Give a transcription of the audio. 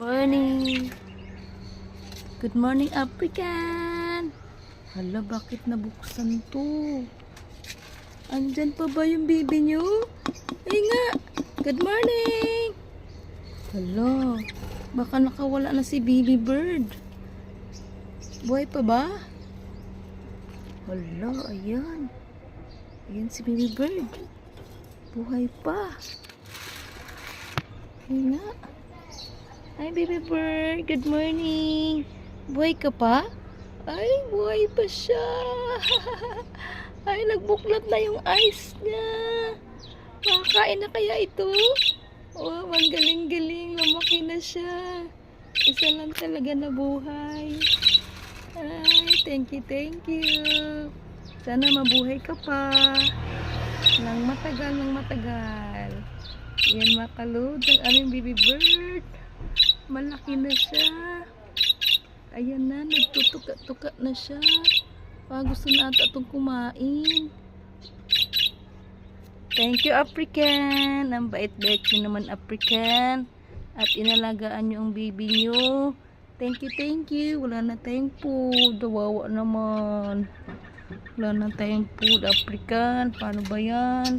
Morning. Good morning, African. Hala, bakit nabuksan to? Andyan pa ba yung baby nyo? Ay nga. Good morning. Hala, baka nakawala na si baby bird. Buhay pa ba? Hala, ayan. Ayan si baby bird. Buhay pa. Ay nga. Hi baby bird, good morning. Buhay ka pa? Ay, buhay pa siya. Ay, nagbuklat na yung eyes niya. Makakain na kaya ito? Oh, ang galing-galing. Lumaki na siya. Isa lang talaga na buhay. Ay, thank you, thank you. Sana mabuhay ka pa. Nang matagal. Yan makalod ang aming baby bird. Malaki na siya. Ayan na, nagtutuka-tuka na siya. Gusto na ata itong kumain. Thank you, African. Ang bait-bait nyo naman, African. At inalagaan nyo ang baby nyo. Thank you. Wala na tayong food. Dawawa naman. Wala na tayong food, African. Paano ba yan?